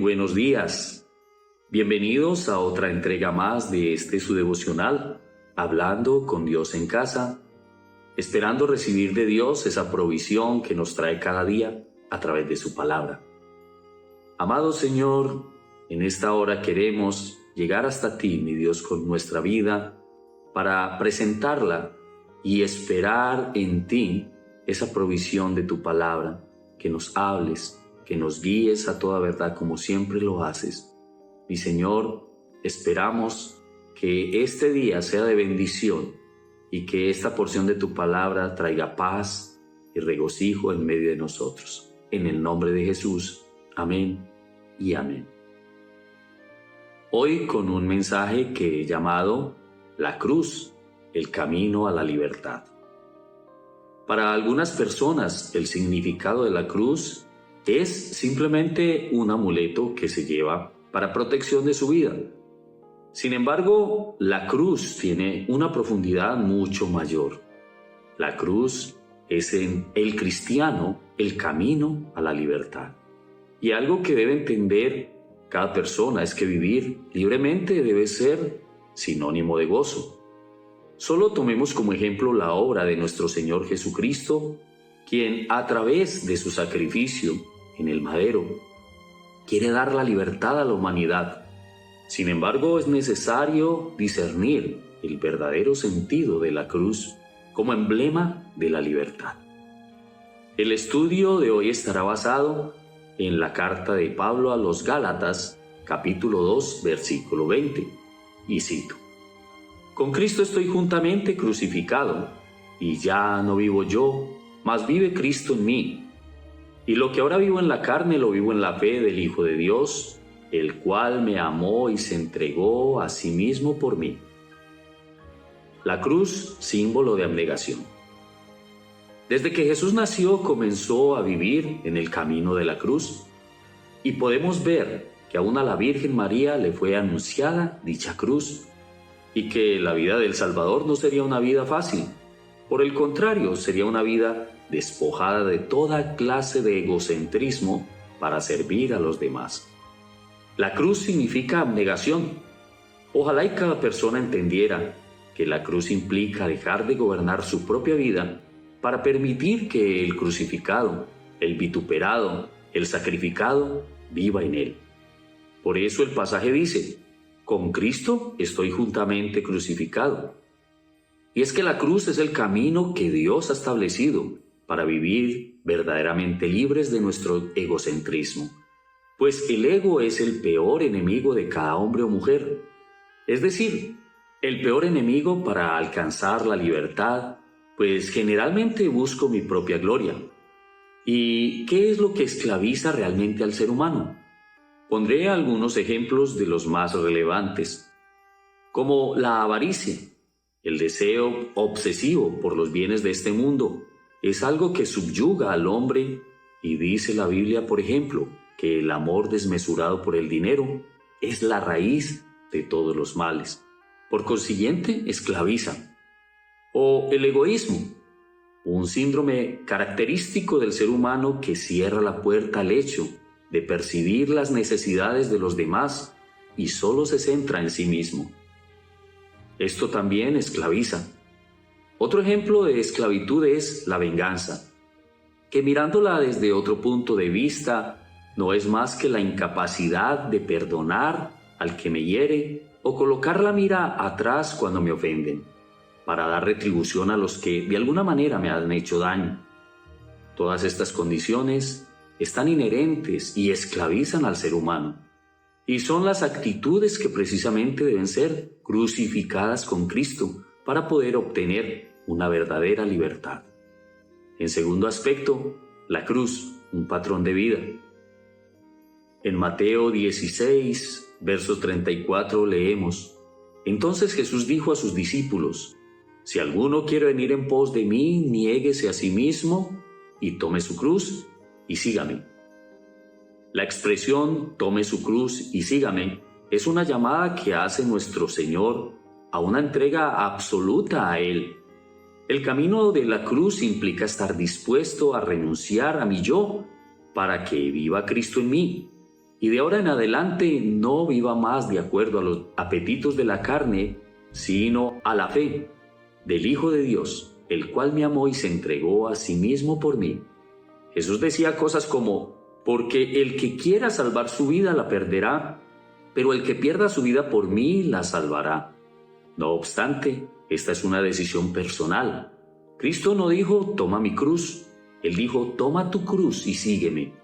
buenos días. Bienvenidos a otra entrega más de su devocional, Hablando con Dios en Casa, esperando recibir de Dios esa provisión que nos trae cada día a través de su palabra. Amado Señor, en esta hora queremos llegar hasta ti, mi Dios, con nuestra vida, para presentarla y esperar en ti esa provisión de tu palabra, que nos hables, que nos guíes a toda verdad como siempre lo haces. Mi Señor, esperamos que este día sea de bendición y que esta porción de tu palabra traiga paz y regocijo en medio de nosotros. En el nombre de Jesús, amén y amén. Hoy con un mensaje que he llamado La cruz, el camino a la libertad. Para algunas personas, el significado de la cruz es simplemente un amuleto que se lleva para protección de su vida. Sin embargo, la cruz tiene una profundidad mucho mayor. La cruz es en el cristiano el camino a la libertad. Y algo que debe entender cada persona es que vivir libremente debe ser sinónimo de gozo. Solo tomemos como ejemplo la obra de nuestro Señor Jesucristo, quien a través de su sacrificio en el madero quiere dar la libertad a la humanidad. Sin embargo, es necesario discernir el verdadero sentido de la cruz como emblema de la libertad. El estudio de hoy estará basado en la carta de Pablo a los Gálatas, capítulo 2, versículo 20, y cito: Con Cristo estoy juntamente crucificado, y ya no vivo yo, mas vive Cristo en mí. Y lo que ahora vivo en la carne lo vivo en la fe del Hijo de Dios, el cual me amó y se entregó a sí mismo por mí. La cruz, símbolo de abnegación. Desde que Jesús nació comenzó a vivir en el camino de la cruz, y podemos ver que aún a la Virgen María le fue anunciada dicha cruz, y que la vida del Salvador no sería una vida fácil. Por el contrario, sería una vida despojada de toda clase de egocentrismo para servir a los demás. La cruz significa abnegación. Ojalá y cada persona entendiera que la cruz implica dejar de gobernar su propia vida para permitir que el crucificado, el vituperado, el sacrificado viva en él. Por eso el pasaje dice: con Cristo estoy juntamente crucificado. Y es que la cruz es el camino que Dios ha establecido para vivir verdaderamente libres de nuestro egocentrismo. Pues el ego es el peor enemigo de cada hombre o mujer. Es decir, el peor enemigo para alcanzar la libertad, pues generalmente busco mi propia gloria. ¿Y qué es lo que esclaviza realmente al ser humano? Pondré algunos ejemplos de los más relevantes, como la avaricia. El deseo obsesivo por los bienes de este mundo es algo que subyuga al hombre, y dice la Biblia, por ejemplo, que el amor desmesurado por el dinero es la raíz de todos los males. Por consiguiente, esclaviza. O el egoísmo, un síndrome característico del ser humano que cierra la puerta al hecho de percibir las necesidades de los demás y solo se centra en sí mismo. Esto también esclaviza. Otro ejemplo de esclavitud es la venganza, que mirándola desde otro punto de vista, no es más que la incapacidad de perdonar al que me hiere o colocar la mira atrás cuando me ofenden, para dar retribución a los que de alguna manera me han hecho daño. Todas estas condiciones están inherentes y esclavizan al ser humano. Y son las actitudes que precisamente deben ser crucificadas con Cristo para poder obtener una verdadera libertad. En segundo aspecto, la cruz, un patrón de vida. En Mateo 16, verso 34 leemos: Entonces Jesús dijo a sus discípulos: Si alguno quiere venir en pos de mí, niéguese a sí mismo y tome su cruz y sígame. La expresión tome su cruz y sígame es una llamada que hace nuestro Señor a una entrega absoluta a Él. El camino de la cruz implica estar dispuesto a renunciar a mi yo para que viva Cristo en mí. y de ahora en adelante no viva más de acuerdo a los apetitos de la carne, sino a la fe del Hijo de Dios, el cual me amó y se entregó a sí mismo por mí. Jesús decía cosas como, porque el que quiera salvar su vida la perderá, pero el que pierda su vida por mí la salvará. No obstante, esta es una decisión personal. Cristo no dijo, toma mi cruz. Él dijo, toma tu cruz y sígueme.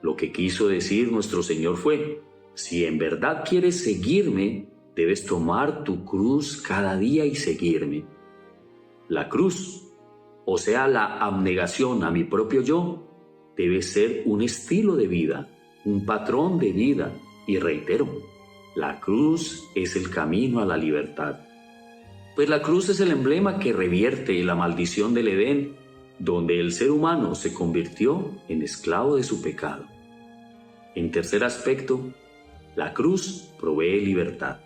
Lo que quiso decir nuestro Señor fue, si en verdad quieres seguirme, debes tomar tu cruz cada día y seguirme. La cruz, o sea, la abnegación a mi propio yo, debe ser un estilo de vida, un patrón de vida, y reitero, la cruz es el camino a la libertad. Pues la cruz es el emblema que revierte la maldición del Edén, donde el ser humano se convirtió en esclavo de su pecado. En tercer aspecto, la cruz provee libertad.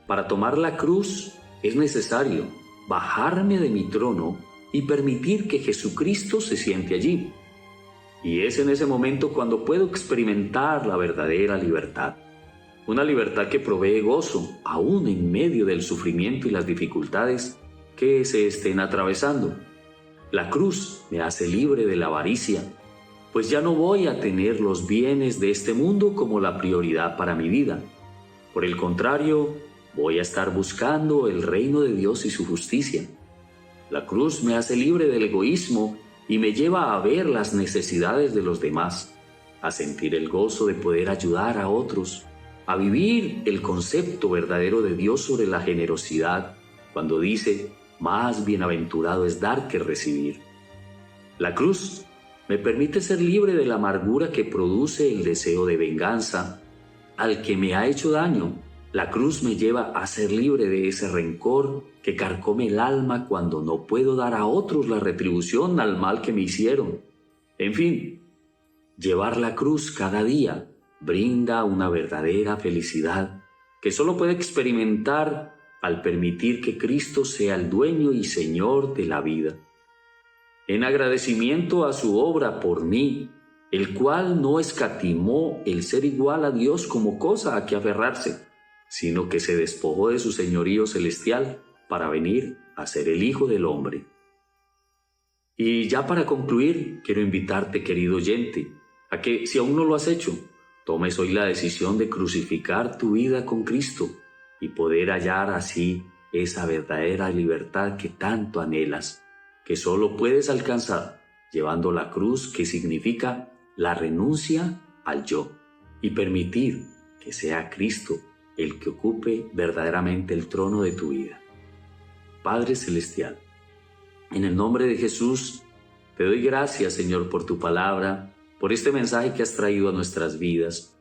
Para tomar la cruz es necesario bajarme de mi trono y permitir que Jesucristo se siente allí. Y es en ese momento cuando puedo experimentar la verdadera libertad. Una libertad que provee gozo, aún en medio del sufrimiento y las dificultades que se estén atravesando. La cruz me hace libre de la avaricia, pues ya no voy a tener los bienes de este mundo como la prioridad para mi vida. Por el contrario, voy a estar buscando el reino de Dios y su justicia. La cruz me hace libre del egoísmo y me lleva a ver las necesidades de los demás, a sentir el gozo de poder ayudar a otros, a vivir el concepto verdadero de Dios sobre la generosidad, cuando dice, más bienaventurado es dar que recibir. La cruz me permite ser libre de la amargura que produce el deseo de venganza al que me ha hecho daño. La cruz me lleva a ser libre de ese rencor que carcome el alma cuando no puedo dar a otros la retribución al mal que me hicieron. En fin, llevar la cruz cada día brinda una verdadera felicidad que solo puede experimentar al permitir que Cristo sea el dueño y Señor de la vida. En agradecimiento a su obra por mí, el cual no escatimó el ser igual a Dios como cosa a que aferrarse, sino que se despojó de su señorío celestial para venir a ser el Hijo del Hombre. Y ya para concluir, quiero invitarte, querido oyente, a que, si aún no lo has hecho, tomes hoy la decisión de crucificar tu vida con Cristo y poder hallar así esa verdadera libertad que tanto anhelas, que solo puedes alcanzar llevando la cruz, que significa la renuncia al yo, y permitir que sea Cristo el que ocupe verdaderamente el trono de tu vida. Padre Celestial, en el nombre de Jesús, te doy gracias, Señor, por tu palabra, por este mensaje que has traído a nuestras vidas.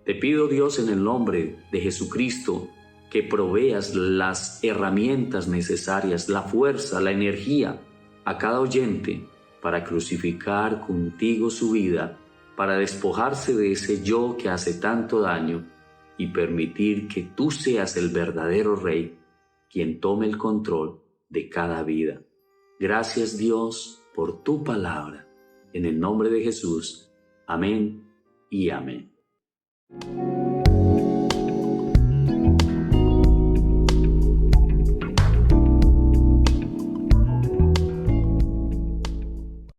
Te pido, Dios, en el nombre de Jesucristo, que proveas las herramientas necesarias, la fuerza, la energía a cada oyente para crucificar contigo su vida, para despojarse de ese yo que hace tanto daño y permitir que tú seas el verdadero Rey, quien tome el control de cada vida. Gracias, Dios, por tu palabra. En el nombre de Jesús. Amén y amén.